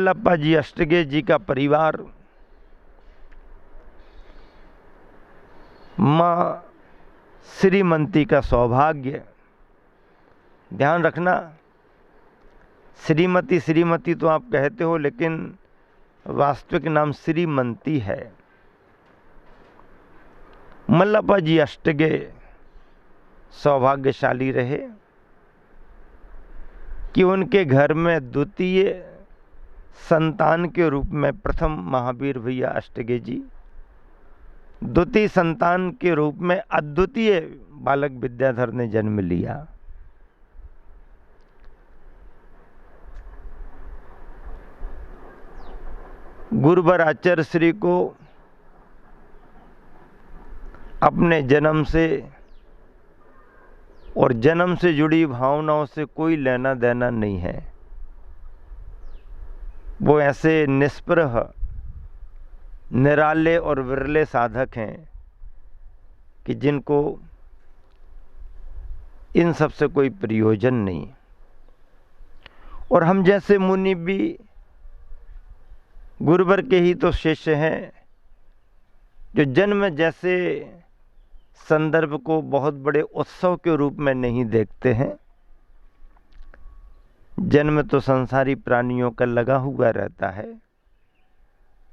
मल्लप्पा जी अष्टगे जी का परिवार माँ श्रीमती का सौभाग्य। ध्यान रखना, श्रीमती श्रीमती तो आप कहते हो, लेकिन वास्तविक नाम श्रीमती है। मल्लप्पा जी अष्टगे सौभाग्यशाली रहे कि उनके घर में द्वितीय संतान के रूप में प्रथम महावीर भैया अष्टगे जी, द्वितीय संतान के रूप में अद्वितीय बालक विद्याधर ने जन्म लिया। गुरुवर आचार्य श्री को अपने जन्म से और जन्म से जुड़ी भावनाओं से कोई लेना देना नहीं है। वो ऐसे निष्प्रह, निराले और विरले साधक हैं कि जिनको इन सब से कोई प्रयोजन नहीं। और हम जैसे मुनि भी गुरुवर के ही तो शिष्य हैं, जो जन्म जैसे संदर्भ को बहुत बड़े उत्सव के रूप में नहीं देखते हैं। जन्म तो संसारी प्राणियों का लगा हुआ रहता है,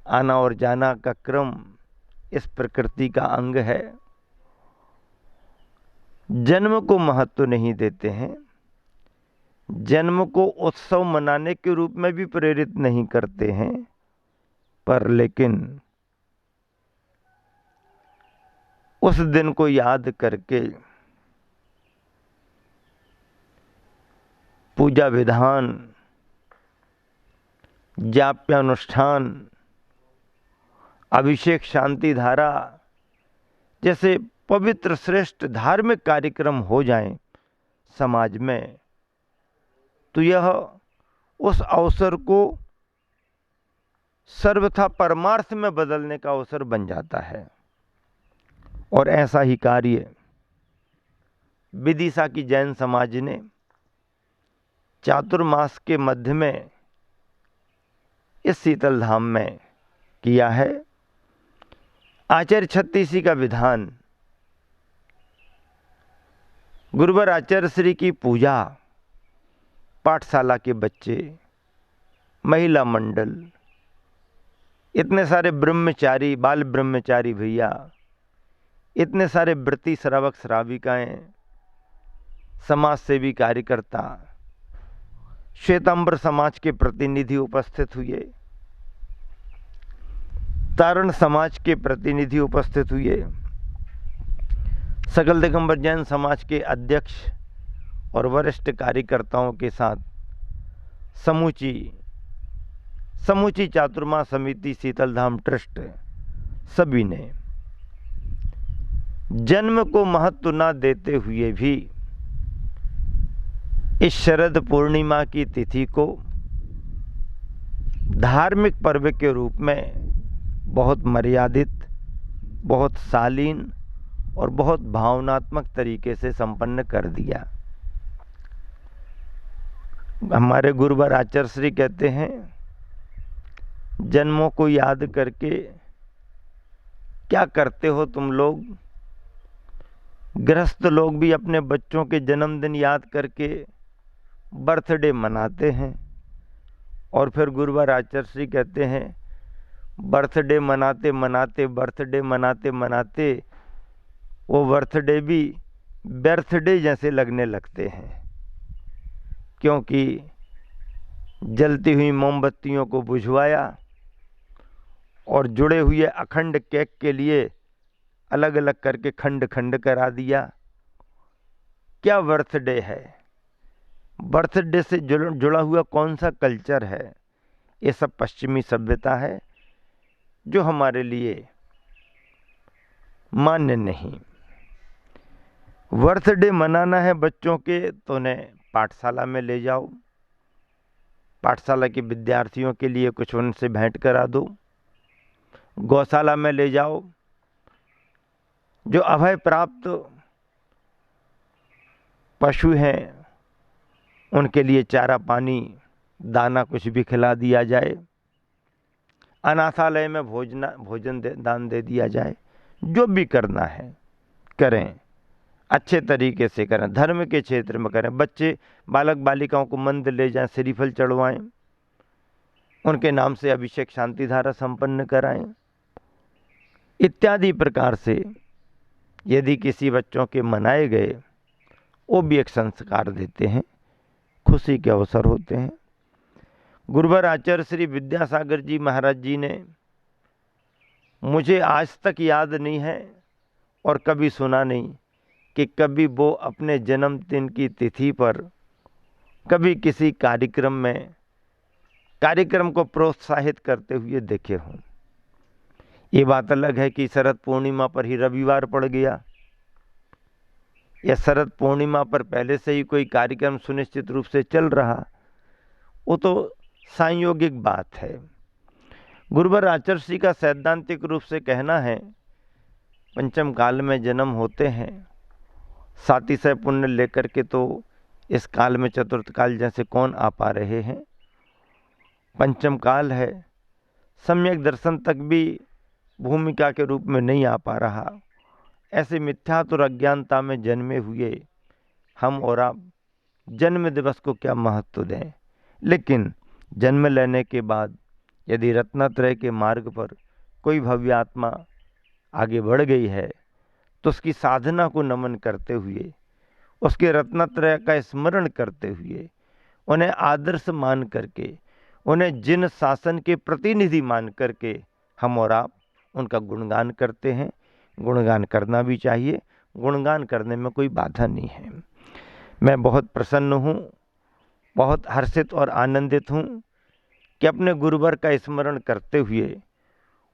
आना और जाना का क्रम इस प्रकृति का अंग है। जन्म को महत्व नहीं देते हैं, जन्म को उत्सव मनाने के रूप में भी प्रेरित नहीं करते हैं, पर लेकिन उस दिन को याद करके पूजा विधान, जाप्यानुष्ठान, अभिषेक, शांति धारा जैसे पवित्र श्रेष्ठ धार्मिक कार्यक्रम हो जाएं समाज में, तो यह उस अवसर को सर्वथा परमार्थ में बदलने का अवसर बन जाता है। और ऐसा ही कार्य विदिशा की जैन समाज ने चातुर्मास के मध्य में इस शीतल धाम में किया है। आचार्य छत्तीसी का विधान, गुरुवर आचार्य श्री की पूजा, पाठशाला के बच्चे, महिला मंडल, इतने सारे ब्रह्मचारी, बाल ब्रह्मचारी भैया, इतने सारे व्रती श्रावक श्राविकाएं, समाज सेवी कार्यकर्ता, श्वेतांबर समाज के प्रतिनिधि उपस्थित हुए, तारण समाज के प्रतिनिधि उपस्थित हुए, सकल दिगंबर जैन समाज के अध्यक्ष और वरिष्ठ कार्यकर्ताओं के साथ समूची चातुर्मास समिति, शीतल धाम ट्रस्ट, सभी ने जन्म को महत्व न देते हुए भी इस शरद पूर्णिमा की तिथि को धार्मिक पर्व के रूप में बहुत मर्यादित, बहुत शालीन और बहुत भावनात्मक तरीके से संपन्न कर दिया। हमारे गुरुवर आचार्य श्री कहते हैं, जन्मों को याद करके क्या करते हो तुम लोग? गृहस्थ लोग भी अपने बच्चों के जन्मदिन याद करके बर्थडे मनाते हैं, और फिर गुरुवर आचार्य श्री कहते हैं, बर्थडे मनाते मनाते वो बर्थडे भी बर्थडे जैसे लगने लगते हैं, क्योंकि जलती हुई मोमबत्तियों को बुझवाया और जुड़े हुए अखंड केक के लिए अलग अलग करके खंड खंड करा दिया। क्या बर्थडे है? बर्थडे से जुड़ा हुआ कौन सा कल्चर है? ये सब पश्चिमी सभ्यता है जो हमारे लिए मान्य नहीं। बर्थडे मनाना है बच्चों के तो उन्हें पाठशाला में ले जाओ, पाठशाला के विद्यार्थियों के लिए कुछ उनसे भेंट करा दो, गौशाला में ले जाओ, जो अभय प्राप्त पशु हैं उनके लिए चारा पानी दाना कुछ भी खिला दिया जाए, अनाथालय में भोजन दान दे दिया जाए, जो भी करना है करें, अच्छे तरीके से करें, धर्म के क्षेत्र में करें। बच्चे बालक बालिकाओं को मंदिर ले जाएं, श्रीफल चढ़वाएं, उनके नाम से अभिषेक शांति धारा संपन्न कराएं, इत्यादि प्रकार से यदि किसी बच्चों के मनाए गए, वो भी एक संस्कार देते हैं, खुशी के अवसर होते हैं। गुरुवर आचार्य श्री विद्यासागर जी महाराज जी ने, मुझे आज तक याद नहीं है और कभी सुना नहीं कि कभी वो अपने जन्मदिन की तिथि पर कभी किसी कार्यक्रम को प्रोत्साहित करते हुए देखे हों। ये बात अलग है कि शरद पूर्णिमा पर ही रविवार पड़ गया, या शरद पूर्णिमा पर पहले से ही कोई कार्यक्रम सुनिश्चित रूप से चल रहा, वो तो सांयोगिक बात है। गुरुवर आचार्य श्री का सैद्धांतिक रूप से कहना है, पंचम काल में जन्म होते हैं, साथी से पुण्य लेकर के तो इस काल में चतुर्थ काल जैसे कौन आ पा रहे हैं। पंचम काल है, सम्यक दर्शन तक भी भूमिका के रूप में नहीं आ पा रहा। ऐसे मिथ्यात्व और अज्ञानता में जन्मे हुए हम और आप जन्म दिवस को क्या महत्व दें। लेकिन जन्म लेने के बाद यदि रत्नत्रय के मार्ग पर कोई भव्य आत्मा आगे बढ़ गई है, तो उसकी साधना को नमन करते हुए, उसके रत्नत्रय का स्मरण करते हुए, उन्हें आदर्श मान करके, उन्हें जिन शासन के प्रतिनिधि मान करके हम और आप उनका गुणगान करते हैं। गुणगान करना भी चाहिए, गुणगान करने में कोई बाधा नहीं है। मैं बहुत प्रसन्न हूँ, बहुत हर्षित और आनंदित हूँ कि अपने गुरुवर का स्मरण करते हुए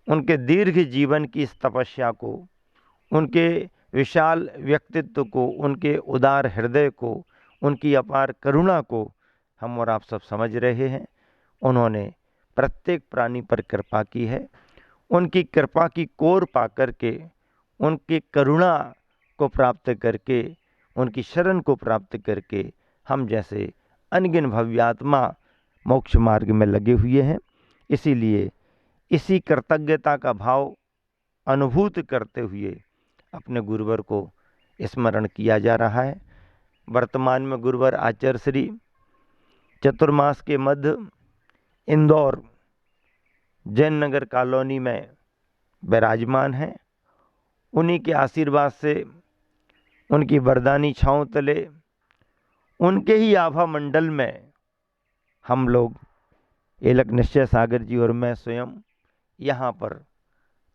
उनके दीर्घ जीवन की इस तपस्या को, उनके विशाल व्यक्तित्व को, उनके उदार हृदय को, उनकी अपार करुणा को हम और आप सब समझ रहे हैं। उन्होंने प्रत्येक प्राणी पर कृपा की है। उनकी कृपा की कोर पा करके, उनकी करुणा को प्राप्त करके, उनकी शरण को प्राप्त करके हम जैसे अनगिन भव्यात्मा मोक्ष मार्ग में लगे हुए हैं। इसीलिए इसी कृतज्ञता का भाव अनुभूत करते हुए अपने गुरुवर को स्मरण किया जा रहा है। वर्तमान में गुरुवर आचार्य श्री चतुर्मास के मध्य इंदौर जैन नगर कॉलोनी में विराजमान हैं। उन्हीं के आशीर्वाद से, उनकी वरदानी छाँव तले, उनके ही आभा मंडल में हम लोग एलक निश्चय सागर जी और मैं स्वयं यहाँ पर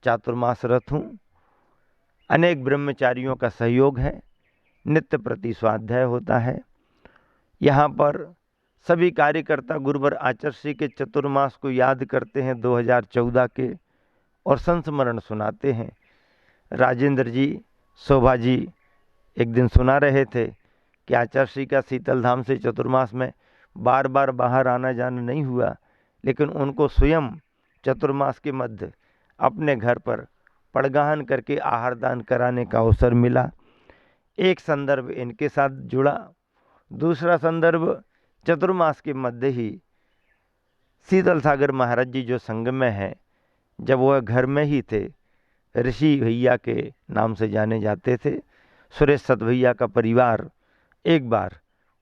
चातुर्मासरत हूँ। अनेक ब्रह्मचारियों का सहयोग है, नित्य प्रति स्वाध्याय होता है। यहाँ पर सभी कार्यकर्ता गुरुवर आचार्य श्री के चतुर्मास को याद करते हैं 2014 के, और संस्मरण सुनाते हैं। राजेंद्र जी, शोभा जी एक दिन सुना रहे थे कि आचार्य श्री का शीतल धाम से चतुर्मास में बार बार बाहर आना जाना नहीं हुआ, लेकिन उनको स्वयं चतुर्मास के मध्य अपने घर पर पड़गाहन करके आहार दान कराने का अवसर मिला। एक संदर्भ इनके साथ जुड़ा, दूसरा संदर्भ चतुर्मास के मध्य ही शीतल सागर महाराज जी जो संग में हैं, जब वह घर में ही थे, ऋषि भैया के नाम से जाने जाते थे, सुरेश सत भैया का परिवार एक बार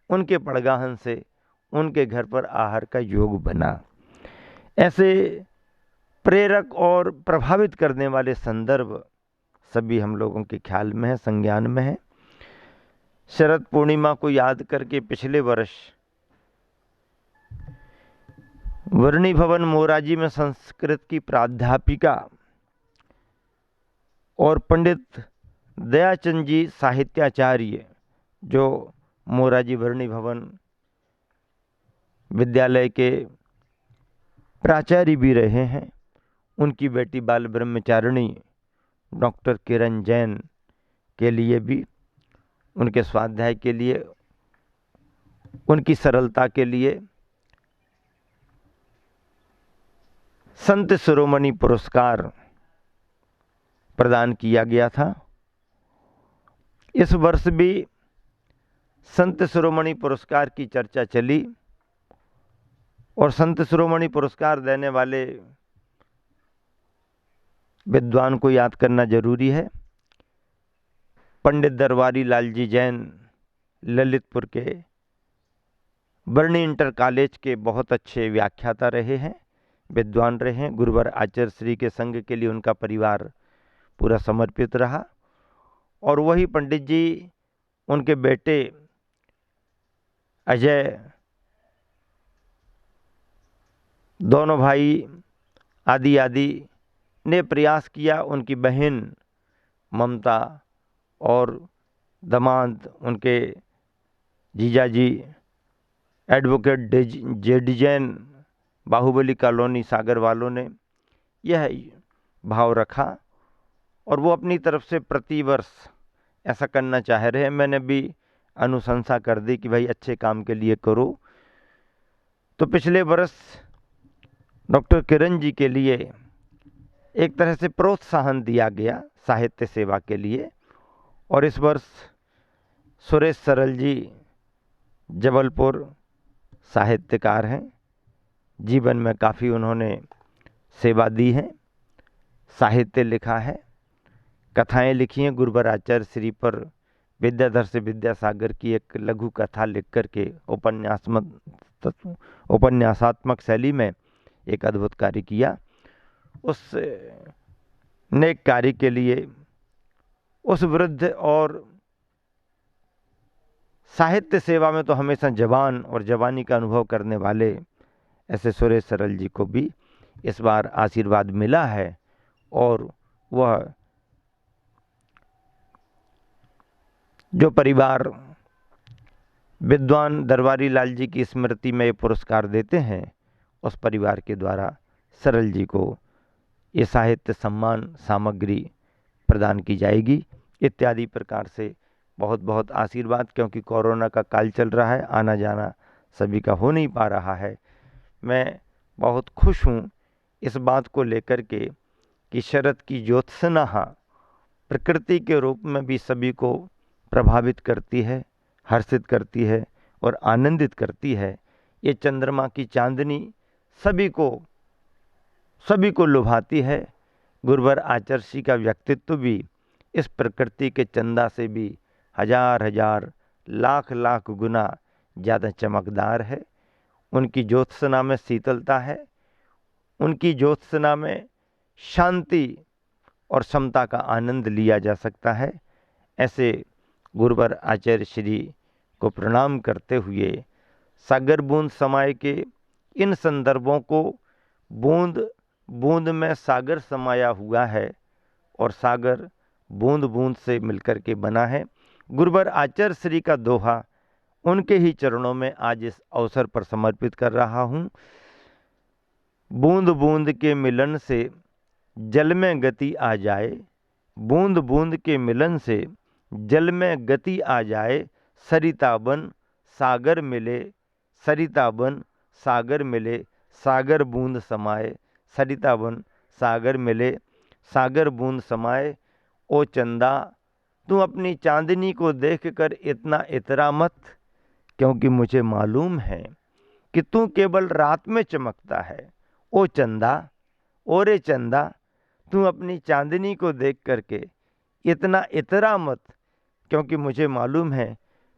उनके पड़गाहन से उनके घर पर आहार का योग बना। ऐसे प्रेरक और प्रभावित करने वाले संदर्भ सभी हम लोगों के ख्याल में है, संज्ञान में है। शरद पूर्णिमा को याद करके पिछले वर्ष वर्णी भवन मोराजी में संस्कृत की प्राध्यापिका और पंडित दयाचंद जी साहित्याचार्य, जो मोराजी वर्णी भवन विद्यालय के प्राचार्य भी रहे हैं, उनकी बेटी बाल ब्रह्मचारिणी डॉक्टर किरण जैन के लिए भी, उनके स्वाध्याय के लिए, उनकी सरलता के लिए संत शिरोमणि पुरस्कार प्रदान किया गया था। इस वर्ष भी संत शिरोमणि पुरस्कार की चर्चा चली। और संत शिरोमणि पुरस्कार देने वाले विद्वान को याद करना जरूरी है। पंडित दरबारी लाल जी जैन ललितपुर के बरनी इंटर कॉलेज के बहुत अच्छे व्याख्याता रहे हैं, विद्वान रहे हैं। गुरुवर आचार्य श्री के संग के लिए उनका परिवार पूरा समर्पित रहा। और वही पंडित जी, उनके बेटे अजय, दोनों भाई आदि ने प्रयास किया। उनकी बहन ममता और दामाद उनके जीजाजी advocate J D Jain Bahubali colony Sagar वालों ने यह भाव रखा और वो अपनी तरफ से प्रतिवर्ष ऐसा करना चाह रहे हैं। मैंने भी अनुशंसा कर दी कि भाई अच्छे काम के लिए करो। तो पिछले वर्ष डॉक्टर किरण जी के लिए एक तरह से प्रोत्साहन दिया गया साहित्य सेवा के लिए, और इस वर्ष सुरेश सरल जी जबलपुर साहित्यकार हैं, जीवन में काफ़ी उन्होंने सेवा दी है, साहित्य लिखा है, कथाएं लिखी हैं। गुरुवर आचार्य श्री पर विद्याधर से विद्यासागर की एक लघु कथा लिख कर के उपन्यासात्मक शैली में एक अद्भुत कार्य किया। उस नेक कार्य के लिए उस वृद्ध और साहित्य सेवा में तो हमेशा जवान और जवानी का अनुभव करने वाले ऐसे सुरेश सरल जी को भी इस बार आशीर्वाद मिला है, और वह जो परिवार विद्वान दरबारी लाल जी की स्मृति में ये पुरस्कार देते हैं, उस परिवार के द्वारा सरल जी को ये साहित्य सम्मान सामग्री प्रदान की जाएगी। इत्यादि प्रकार से बहुत बहुत आशीर्वाद, क्योंकि कोरोना का काल चल रहा है, आना जाना सभी का हो नहीं पा रहा है। मैं बहुत खुश हूँ इस बात को लेकर के कि शरद की ज्योत्सना प्रकृति के रूप में भी सभी को प्रभावित करती है, हर्षित करती है और आनंदित करती है। ये चंद्रमा की चांदनी सभी को लुभाती है। गुरुवर आचार्य श्री का व्यक्तित्व भी इस प्रकृति के चंदा से भी हजार हजार लाख लाख गुना ज़्यादा चमकदार है। उनकी ज्योत्सना में शीतलता है, उनकी ज्योत्सना में शांति और समता का आनंद लिया जा सकता है। ऐसे गुरुवर आचार्य श्री को प्रणाम करते हुए सागर बूंद समाये के इन संदर्भों को, बूंद बूंद में सागर समाया हुआ है और सागर बूंद बूंद से मिलकर के बना है। गुरुवर आचार्य श्री का दोहा उनके ही चरणों में आज इस अवसर पर समर्पित कर रहा हूँ। बूंद बूंद के मिलन से जल में गति आ जाए, बूंद बूंद के मिलन से जल में गति आ जाए, सरिता बन सागर मिले, सरिता बन सागर मिले, सागर बूंद समाए, सरिता बन सागर मिले, सागर बूंद समाए। ओ चंदा तू अपनी चांदनी को देखकर इतना इतरा मत, क्योंकि मुझे मालूम है कि तू केवल रात में चमकता है। ओ चंदा, ओ रे चंदा, तू अपनी चांदनी को देख करके इतना इतरा मत, क्योंकि मुझे मालूम है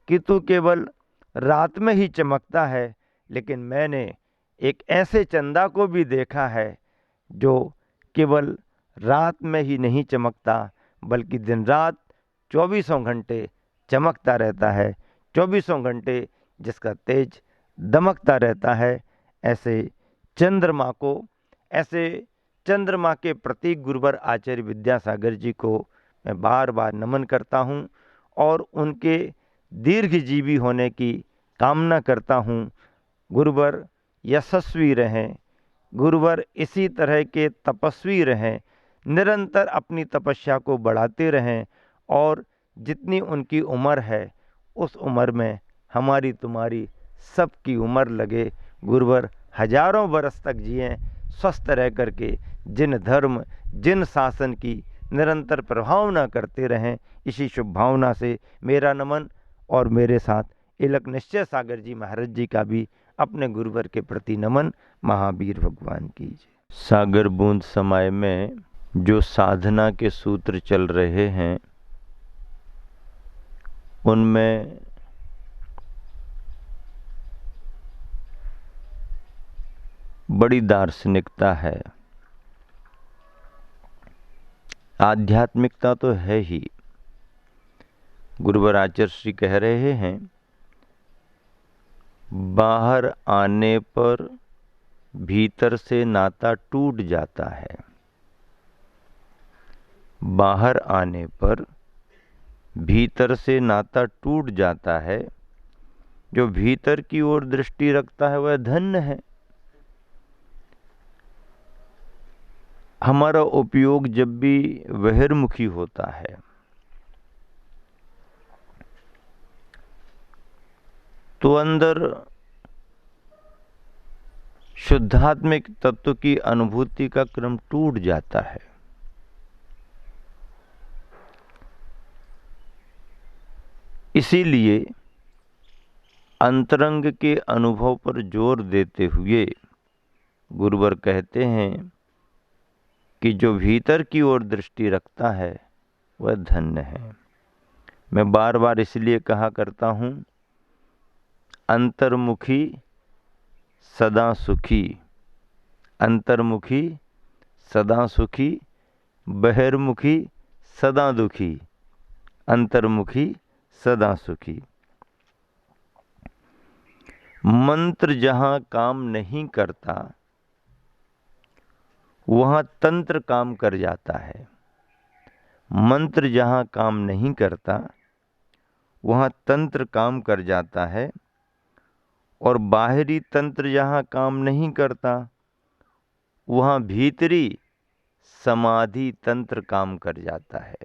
कि तू केवल रात में ही चमकता है। लेकिन मैंने एक ऐसे चंदा को भी देखा है जो केवल रात में ही नहीं चमकता, बल्कि दिन रात 24 घंटे चमकता रहता है, 24 घंटे जिसका तेज दमकता रहता है। ऐसे चंद्रमा को, ऐसे चंद्रमा के प्रतीक गुरुवर आचार्य विद्यासागर जी को मैं बार बार नमन करता हूँ और उनके दीर्घजीवी होने की कामना करता हूँ। गुरुवर यशस्वी रहें, गुरुवर इसी तरह के तपस्वी रहें, निरंतर अपनी तपस्या को बढ़ाते रहें और जितनी उनकी उम्र है उस उम्र में हमारी तुम्हारी सबकी उम्र लगे। गुरुवर हजारों वर्ष तक जिएं, स्वस्थ रह करके जिन धर्म जिन शासन की निरंतर प्रभावना करते रहें। इसी शुभ भावना से मेरा नमन और मेरे साथ इलक निश्चय सागर जी महाराज जी का भी अपने गुरुवर के प्रति नमन। महावीर भगवान की जय। सागर बूंद समय में जो साधना के सूत्र चल रहे हैं उनमें बड़ी दार्शनिकता है, आध्यात्मिकता तो है ही। गुरुवर आचार्य श्री कह रहे हैं, बाहर आने पर भीतर से नाता टूट जाता है। बाहर आने पर भीतर से नाता टूट जाता है। जो भीतर की ओर दृष्टि रखता है वह धन्य है। हमारा उपयोग जब भी बहिर्मुखी होता है तो अंदर शुद्धात्मिक तत्व की अनुभूति का क्रम टूट जाता है। इसीलिए अंतरंग के अनुभव पर जोर देते हुए गुरुवर कहते हैं कि जो भीतर की ओर दृष्टि रखता है वह धन्य है। मैं बार बार इसलिए कहा करता हूँ, अंतर्मुखी सदा सुखी, अंतर्मुखी सदा सुखी, बहिर्मुखी सदा दुखी, अंतर्मुखी सदा सुखी। मंत्र जहाँ काम नहीं करता वहाँ तंत्र काम कर जाता है। मंत्र जहाँ काम नहीं करता वहाँ तंत्र काम कर जाता है, और बाहरी तंत्र जहाँ काम नहीं करता वहाँ भीतरी समाधि तंत्र काम कर जाता है।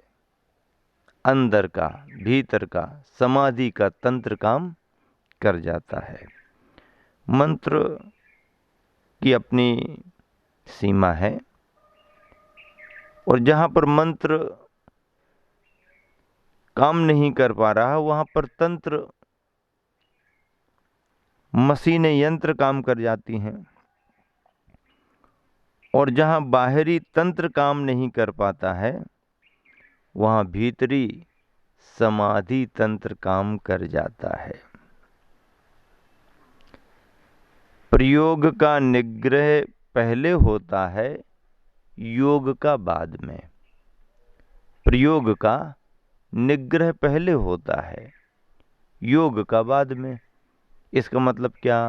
अंदर का, भीतर का, समाधि का तंत्र काम कर जाता है। मंत्र की अपनी सीमा है, और जहाँ पर मंत्र काम नहीं कर पा रहा वहाँ पर तंत्र, मशीनें, यंत्र काम कर जाती हैं। और जहाँ बाहरी तंत्र काम नहीं कर पाता है वहाँ भीतरी समाधि तंत्र काम कर जाता है। प्रयोग का निग्रह पहले होता है, योग का बाद में। प्रयोग का निग्रह पहले होता है, योग का बाद में। इसका मतलब क्या?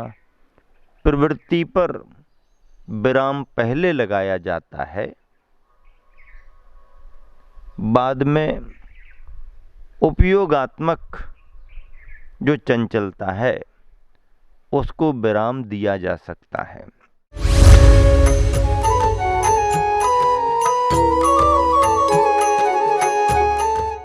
प्रवृत्ति पर विराम पहले लगाया जाता है, बाद में उपयोगात्मक जो चंचलता है उसको विराम दिया जा सकता है।